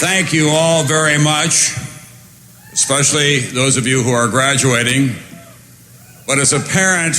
Thank you all very much, especially those of you who are graduating. But as a parent,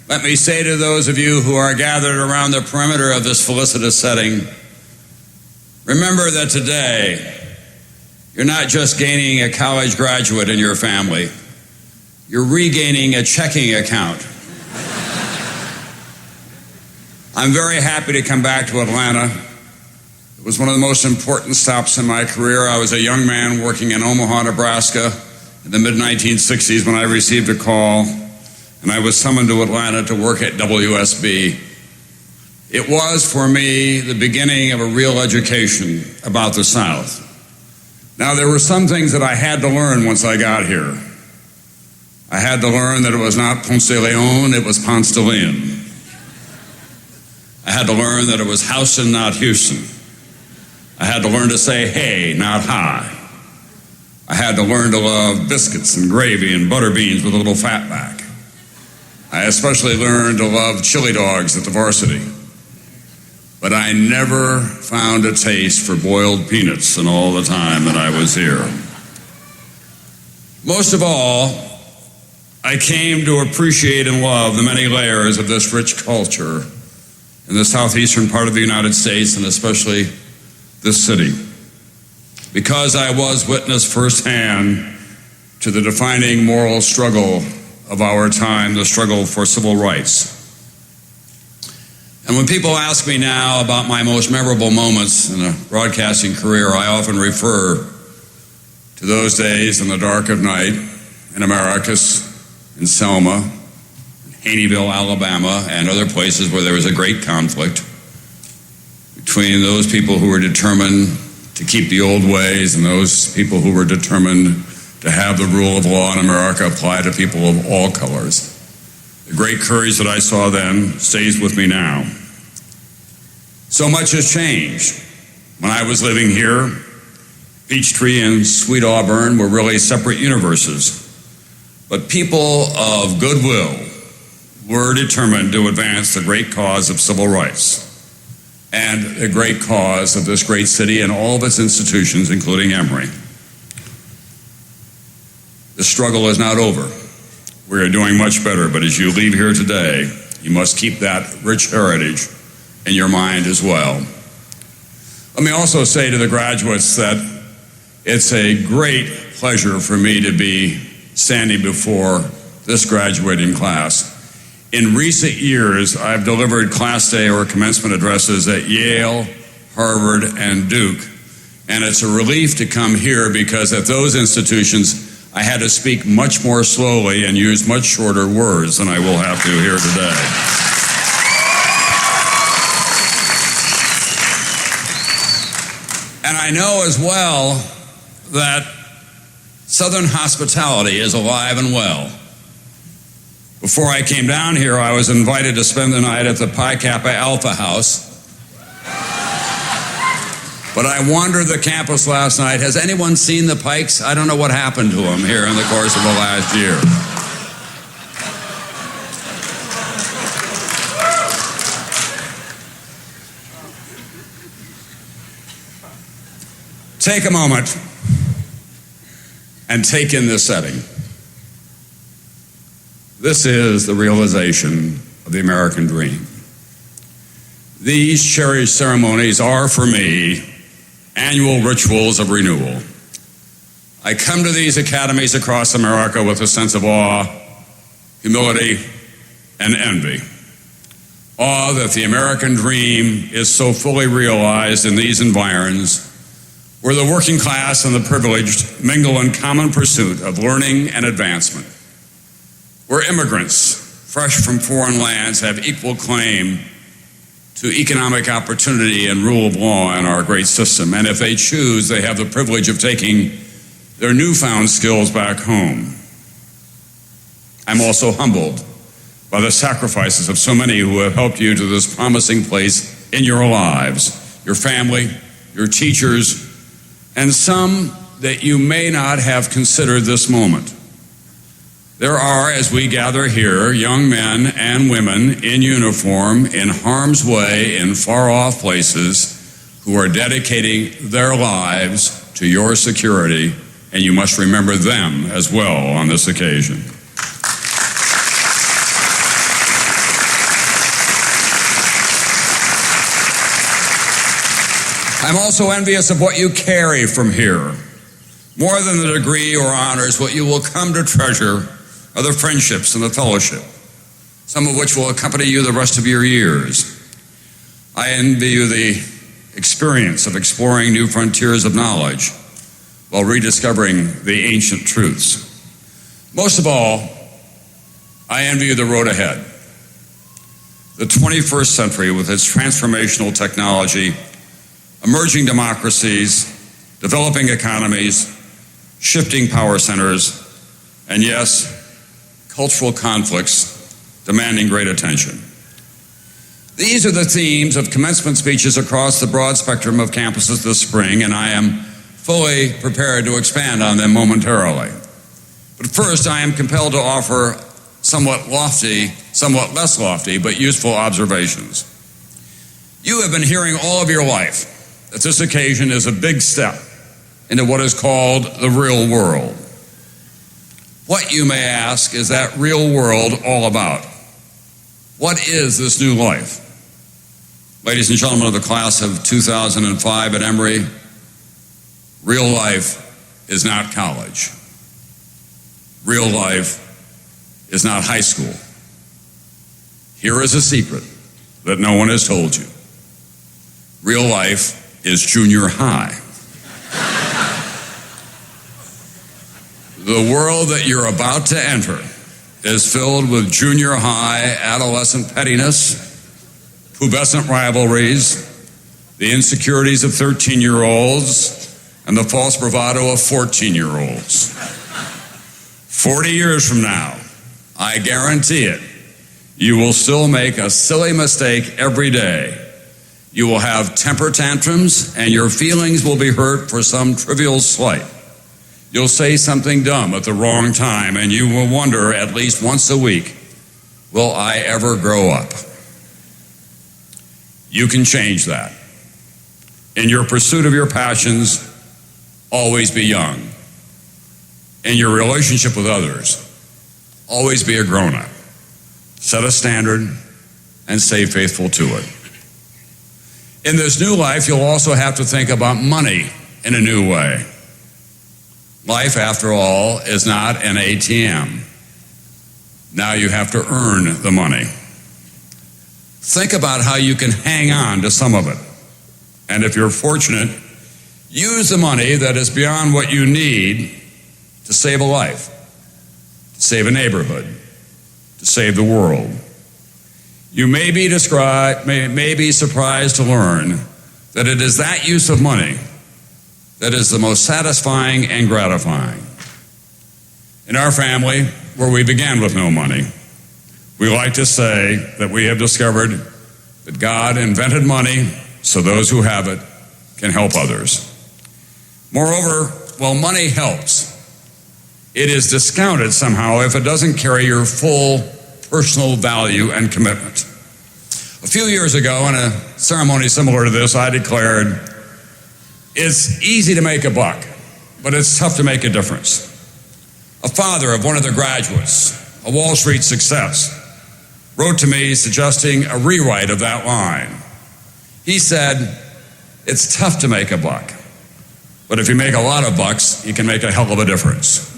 let me say to those of you who are gathered around the perimeter of this felicitous setting, remember that today, you're not just gaining a college graduate in your family, you're regaining a checking account. I'm very happy to come back to Atlanta. It was one of the most important stops in my career. I was a young man working in Omaha, Nebraska in the mid-1960s when I received a call, and I was summoned to Atlanta to work at WSB. It was, for me, the beginning of a real education about the South. Now, there were some things that I had to learn once I got here. I had to learn that it was not Ponce de Leon, it was Ponce de Leon. I had to learn that it was Houston, not Houston. I had to learn to say hey, not hi. I had to learn to love biscuits and gravy and butter beans with a little fat back. I especially learned to love chili dogs at the Varsity. But I never found a taste for boiled peanuts in all the time that I was here. Most of all, I came to appreciate and love the many layers of this rich culture in the southeastern part of the United States, and especially this city, because I was witness firsthand to the defining moral struggle of our time, the struggle for civil rights. And when people ask me now about my most memorable moments in a broadcasting career, I often refer to those days in the dark of night in Americus, in Selma, in Haneyville, Alabama, and other places where there was a great conflict between those people who were determined to keep the old ways and those people who were determined to have the rule of law in America apply to people of all colors. The great courage that I saw then stays with me now. So much has changed. When I was living here, Peachtree and Sweet Auburn were really separate universes. But people of goodwill were determined to advance the great cause of civil rights and the great cause of this great city and all of its institutions, including Emory. The struggle is not over. We are doing much better, but as you leave here today, you must keep that rich heritage in your mind as well. Let me also say to the graduates that it's a great pleasure for me to be standing before this graduating class. In recent years, I've delivered Class Day or commencement addresses at Yale, Harvard, and Duke. And it's a relief to come here because at those institutions, I had to speak much more slowly and use much shorter words than I will have to here today. And I know as well that Southern hospitality is alive and well. Before I came down here, I was invited to spend the night at the Pi Kappa Alpha House. But I wandered the campus last night. Has anyone seen the Pikes? I don't know what happened to them here in the course of the last year. Take a moment and take in this setting. This is the realization of the American dream. These cherished ceremonies are, for me, annual rituals of renewal. I come to these academies across America with a sense of awe, humility, and envy. Awe that the American dream is so fully realized in these environs where the working class and the privileged mingle in common pursuit of learning and advancement, where immigrants, fresh from foreign lands, have equal claim to economic opportunity and rule of law in our great system. And if they choose, they have the privilege of taking their newfound skills back home. I'm also humbled by the sacrifices of so many who have helped you to this promising place in your lives, your family, your teachers, and some that you may not have considered this moment. There are, as we gather here, young men and women in uniform, in harm's way, in far-off places, who are dedicating their lives to your security, and you must remember them as well on this occasion. I'm also envious of what you carry from here. More than the degree or honors, what you will come to treasure are the friendships and the fellowship, some of which will accompany you the rest of your years. I envy you the experience of exploring new frontiers of knowledge while rediscovering the ancient truths. Most of all, I envy you the road ahead. The 21st century, with its transformational technology, emerging democracies, developing economies, shifting power centers, and yes, cultural conflicts demanding great attention. These are the themes of commencement speeches across the broad spectrum of campuses this spring, and I am fully prepared to expand on them momentarily. But first, I am compelled to offer somewhat less lofty, but useful observations. You have been hearing all of your life that this occasion is a big step into what is called the real world. What, you may ask, is that real world all about? What is this new life? Ladies and gentlemen of the class of 2005 at Emory, real life is not college. Real life is not high school. Here is a secret that no one has told you. Real life is junior high. The world that you're about to enter is filled with junior high adolescent pettiness, pubescent rivalries, the insecurities of 13-year-olds, and the false bravado of 14-year-olds. 40 years from now, I guarantee it, you will still make a silly mistake every day. You will have temper tantrums, and your feelings will be hurt for some trivial slight. You'll say something dumb at the wrong time, and you will wonder at least once a week, will I ever grow up? You can change that. In your pursuit of your passions, always be young. In your relationship with others, always be a grown-up. Set a standard and stay faithful to it. In this new life, you'll also have to think about money in a new way. Life, after all, is not an ATM. Now you have to earn the money. Think about how you can hang on to some of it. And if you're fortunate, use the money that is beyond what you need to save a life, to save a neighborhood, to save the world. You may be surprised to learn that it is that use of money that is the most satisfying and gratifying. In our family, where we began with no money, we like to say that we have discovered that God invented money so those who have it can help others. Moreover, while money helps, it is discounted somehow if it doesn't carry your full personal value and commitment. A few years ago, in a ceremony similar to this, I declared, it's easy to make a buck, but it's tough to make a difference. A father of one of the graduates, a Wall Street success, wrote to me suggesting a rewrite of that line. He said, it's tough to make a buck, but if you make a lot of bucks, you can make a hell of a difference.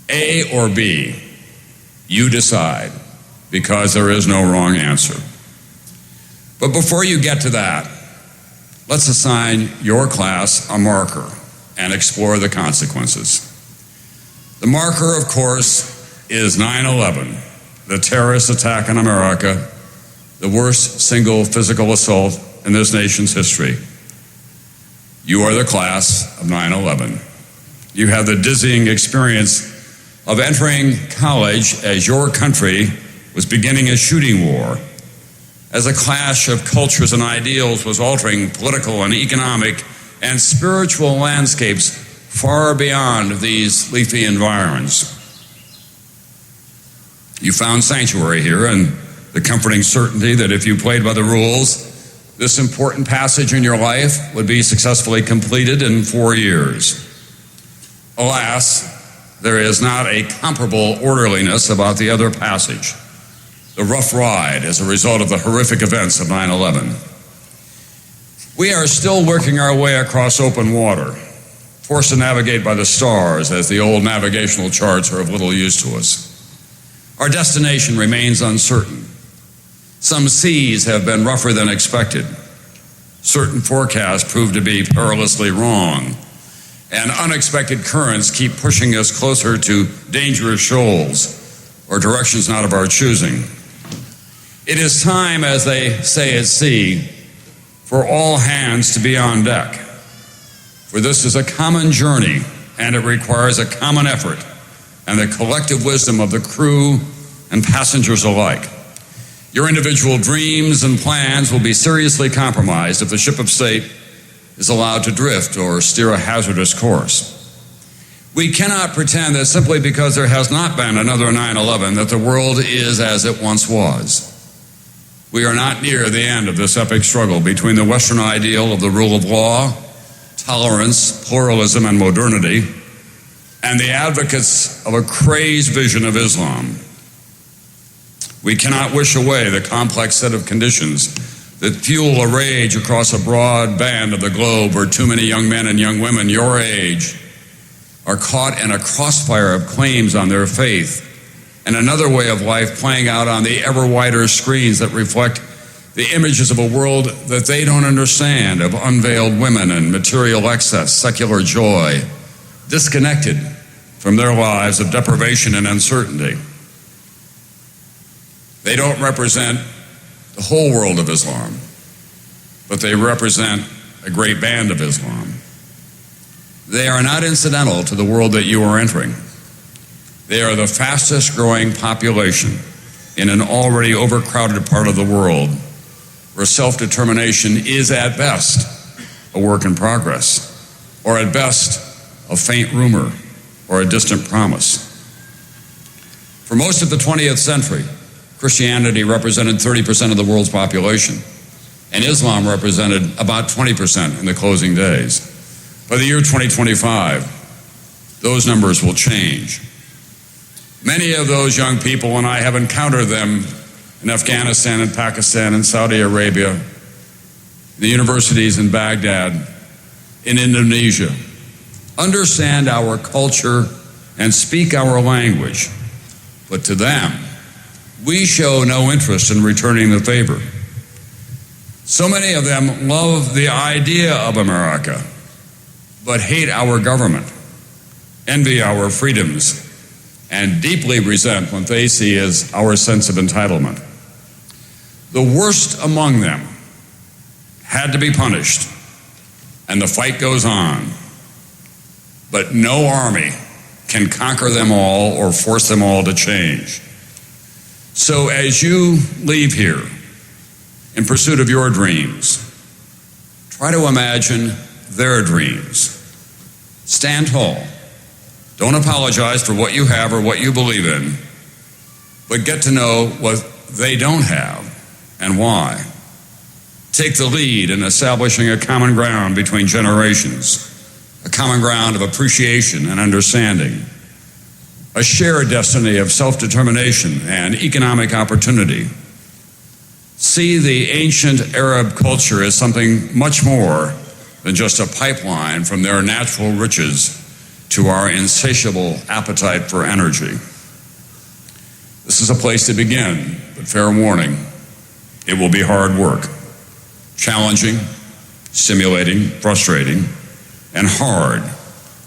A or B, you decide, because there is no wrong answer. But before you get to that, let's assign your class a marker and explore the consequences. The marker, of course, is 9/11, the terrorist attack on America, the worst single physical assault in this nation's history. You are the class of 9/11. You have the dizzying experience of entering college as your country was beginning a shooting war, as a clash of cultures and ideals was altering political and economic and spiritual landscapes far beyond these leafy environs. You found sanctuary here and the comforting certainty that if you played by the rules, This important passage in your life would be successfully completed in 4 years. Alas, there is not a comparable orderliness about the other passage, the rough ride as a result of the horrific events of 9/11. We are still working our way across open water, forced to navigate by the stars as the old navigational charts are of little use to us. Our destination remains uncertain. Some seas have been rougher than expected. Certain forecasts prove to be perilously wrong, and unexpected currents keep pushing us closer to dangerous shoals or directions not of our choosing. It is time, as they say at sea, for all hands to be on deck. For this is a common journey, and it requires a common effort and the collective wisdom of the crew and passengers alike. Your individual dreams and plans will be seriously compromised if the ship of state is allowed to drift or steer a hazardous course. We cannot pretend that simply because there has not been another 9/11 that the world is as it once was. We are not near the end of this epic struggle between the Western ideal of the rule of law, tolerance, pluralism, and modernity, and the advocates of a crazed vision of Islam. We cannot wish away the complex set of conditions that fuel a rage across a broad band of the globe where too many young men and young women your age are caught in a crossfire of claims on their faith and another way of life playing out on the ever wider screens that reflect the images of a world that they don't understand, of unveiled women and material excess, secular joy, disconnected from their lives of deprivation and uncertainty. They don't represent the whole world of Islam, but they represent a great band of Islam. They are not incidental to the world that you are entering. They are the fastest growing population in an already overcrowded part of the world where self-determination is at best a work in progress, or at best a faint rumor or a distant promise. For most of the 20th century, Christianity represented 30% of the world's population, and Islam represented about 20% in the closing days. By the year 2025, those numbers will change. Many of those young people, and I have encountered them in Afghanistan and Pakistan and Saudi Arabia, the universities in Baghdad, in Indonesia, understand our culture and speak our language, but to them, we show no interest in returning the favor. So many of them love the idea of America, but hate our government, envy our freedoms, and deeply resent what they see as our sense of entitlement. The worst among them had to be punished, and the fight goes on. But no army can conquer them all or force them all to change. So as you leave here in pursuit of your dreams, try to imagine their dreams. Stand tall. Don't apologize for what you have or what you believe in, but get to know what they don't have and why. Take the lead in establishing a common ground between generations, a common ground of appreciation and understanding, a shared destiny of self-determination and economic opportunity. See the ancient Arab culture as something much more than just a pipeline from their natural riches to our insatiable appetite for energy. This is a place to begin, but fair warning, it will be hard work. Challenging, stimulating, frustrating, and hard.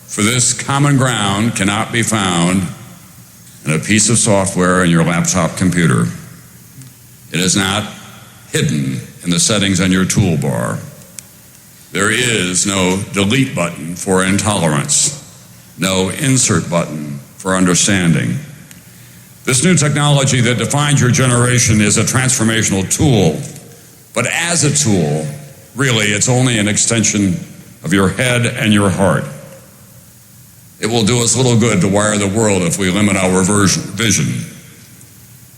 For this common ground cannot be found in a piece of software in your laptop computer. It is not hidden in the settings on your toolbar. There is no delete button for intolerance, no insert button for understanding. This new technology that defines your generation is a transformational tool, but as a tool, really, it's only an extension of your head and your heart. It will do us little good to wire the world if we limit our vision.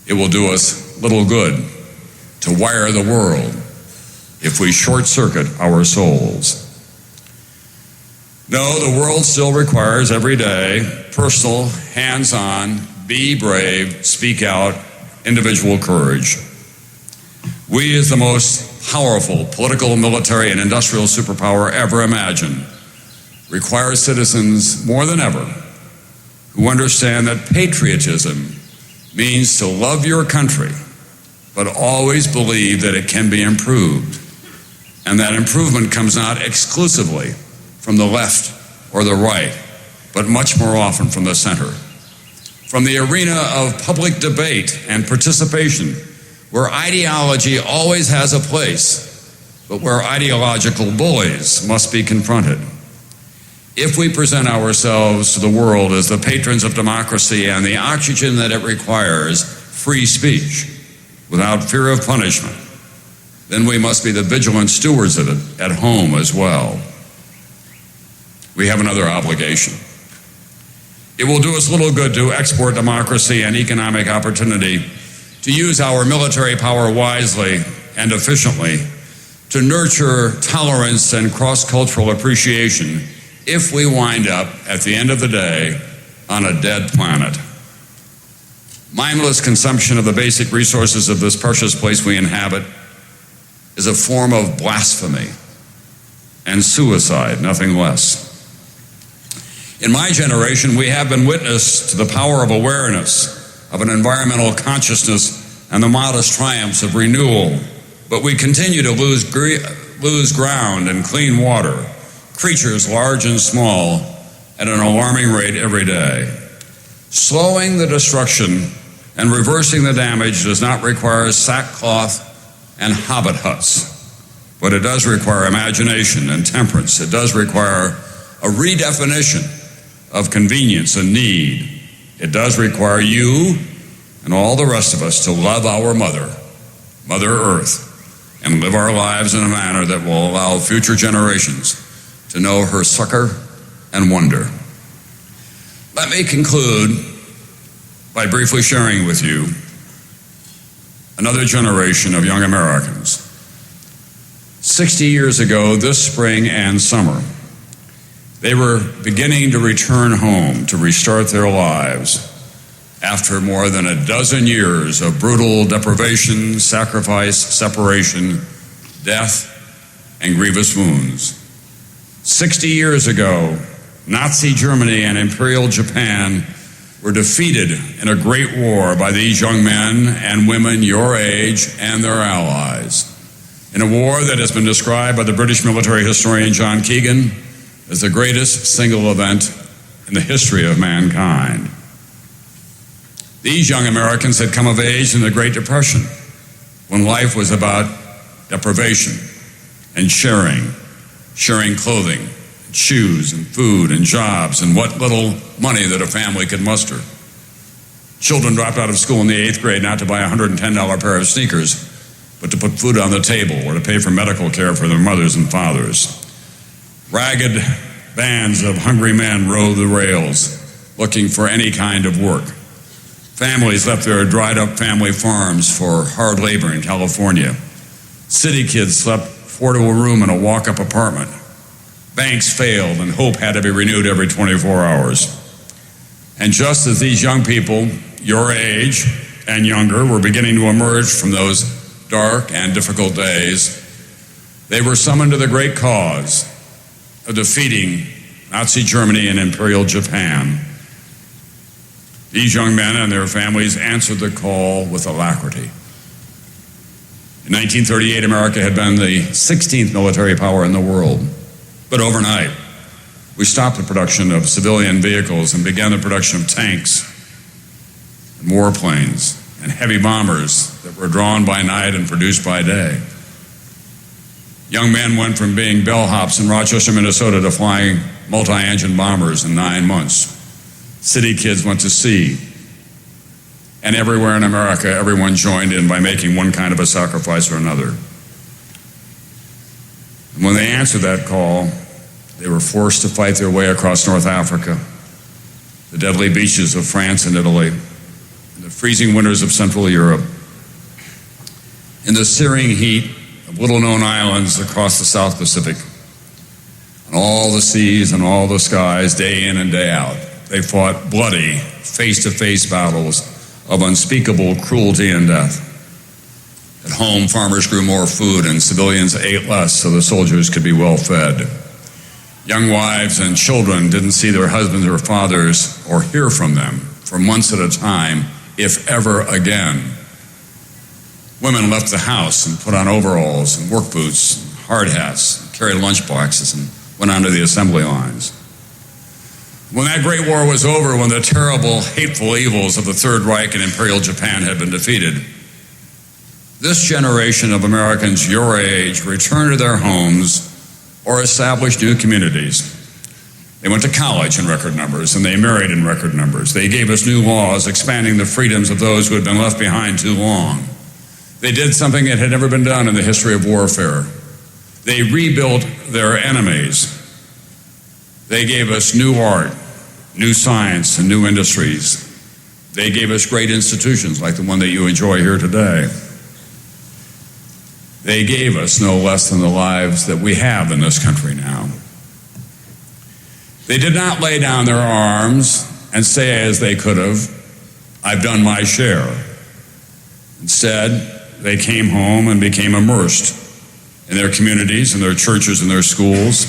It will do us little good to wire the world if we short-circuit our souls. No, the world still requires every day personal, hands-on, be brave, speak out, individual courage. We, as the most powerful political, military, and industrial superpower ever imagined, require citizens more than ever who understand that patriotism means to love your country, but always believe that it can be improved, and that improvement comes not exclusively from the left or the right, but much more often from the center. From the arena of public debate and participation, where ideology always has a place, but where ideological bullies must be confronted. If we present ourselves to the world as the patrons of democracy and the oxygen that it requires, free speech, without fear of punishment, then we must be the vigilant stewards of it at home as well. We have another obligation. It will do us little good to export democracy and economic opportunity, to use our military power wisely and efficiently, to nurture tolerance and cross-cultural appreciation, if we wind up, at the end of the day, on a dead planet. Mindless consumption of the basic resources of this precious place we inhabit is a form of blasphemy and suicide, nothing less. In my generation, we have been witness to the power of awareness, of an environmental consciousness, and the modest triumphs of renewal, but we continue to lose ground in clean water, creatures large and small, at an alarming rate every day. Slowing the destruction and reversing the damage does not require sackcloth and hobbit huts, but it does require imagination and temperance. It does require a redefinition of convenience and need. It does require you and all the rest of us to love our Mother Earth, and live our lives in a manner that will allow future generations to know her succor and wonder. Let me conclude by briefly sharing with you another generation of young Americans. 60 years ago, this spring and summer, they were beginning to return home to restart their lives after more than a dozen years of brutal deprivation, sacrifice, separation, death, and grievous wounds. 60 years ago, Nazi Germany and Imperial Japan were defeated in a great war by these young men and women your age and their allies, in a war that has been described by the British military historian John Keegan as the greatest single event in the history of mankind. These young Americans had come of age in the Great Depression, when life was about deprivation and sharing clothing, shoes and food and jobs and what little money that a family could muster. Children dropped out of school in the 8th grade not to buy a $110 pair of sneakers, but to put food on the table or to pay for medical care for their mothers and fathers. Ragged bands of hungry men rode the rails, looking for any kind of work. Families left their dried-up family farms for hard labor in California. City kids slept 4 to a room in a walk-up apartment. Banks failed, and hope had to be renewed every 24 hours. And just as these young people, your age and younger, were beginning to emerge from those dark and difficult days, they were summoned to the great cause of defeating Nazi Germany and Imperial Japan. These young men and their families answered the call with alacrity. In 1938, America had been the 16th military power in the world. But overnight, we stopped the production of civilian vehicles and began the production of tanks and warplanes and heavy bombers that were drawn by night and produced by day. Young men went from being bellhops in Rochester, Minnesota to flying multi-engine bombers in 9 months. City kids went to sea. And everywhere in America, everyone joined in by making one kind of a sacrifice or another. And when they answered that call, they were forced to fight their way across North Africa, the deadly beaches of France and Italy, and the freezing winters of Central Europe, in the searing heat of little-known islands across the South Pacific, on all the seas and all the skies, day in and day out. They fought bloody, face-to-face battles of unspeakable cruelty and death. At home, farmers grew more food and civilians ate less so the soldiers could be well fed. Young wives and children didn't see their husbands or fathers or hear from them for months at a time, if ever again. Women left the house and put on overalls and work boots, and hard hats, and carried lunch boxes and went onto the assembly lines. When that great war was over, when the terrible, hateful evils of the Third Reich and Imperial Japan had been defeated, this generation of Americans your age returned to their homes or established new communities. They went to college in record numbers, and they married in record numbers. They gave us new laws, expanding the freedoms of those who had been left behind too long. They did something that had never been done in the history of warfare. They rebuilt their enemies. They gave us new art, new science, and new industries. They gave us great institutions like the one that you enjoy here today. They gave us no less than the lives that we have in this country now. They did not lay down their arms and say, as they could have, "I've done my share." Instead, they came home and became immersed in their communities, in their churches, and their schools.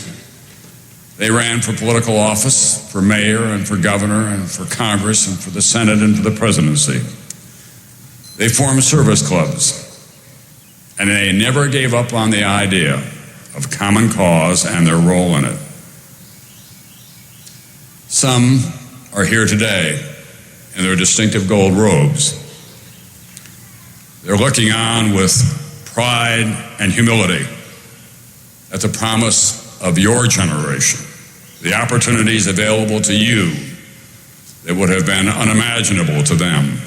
They ran for political office, for mayor and for governor and for Congress and for the Senate and for the presidency. They formed service clubs, and they never gave up on the idea of common cause and their role in it. Some are here today in their distinctive gold robes. They're looking on with pride and humility at the promise of your generation, the opportunities available to you that would have been unimaginable to them.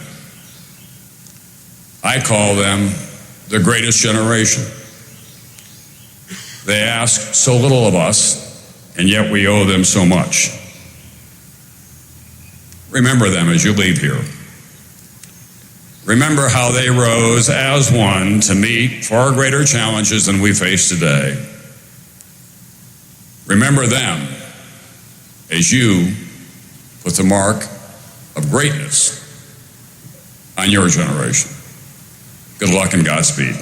I call them the greatest generation. They ask so little of us, and yet we owe them so much. Remember them as you leave here. Remember how they rose as one to meet far greater challenges than we face today. Remember them as you put the mark of greatness on your generation. Good luck and Godspeed.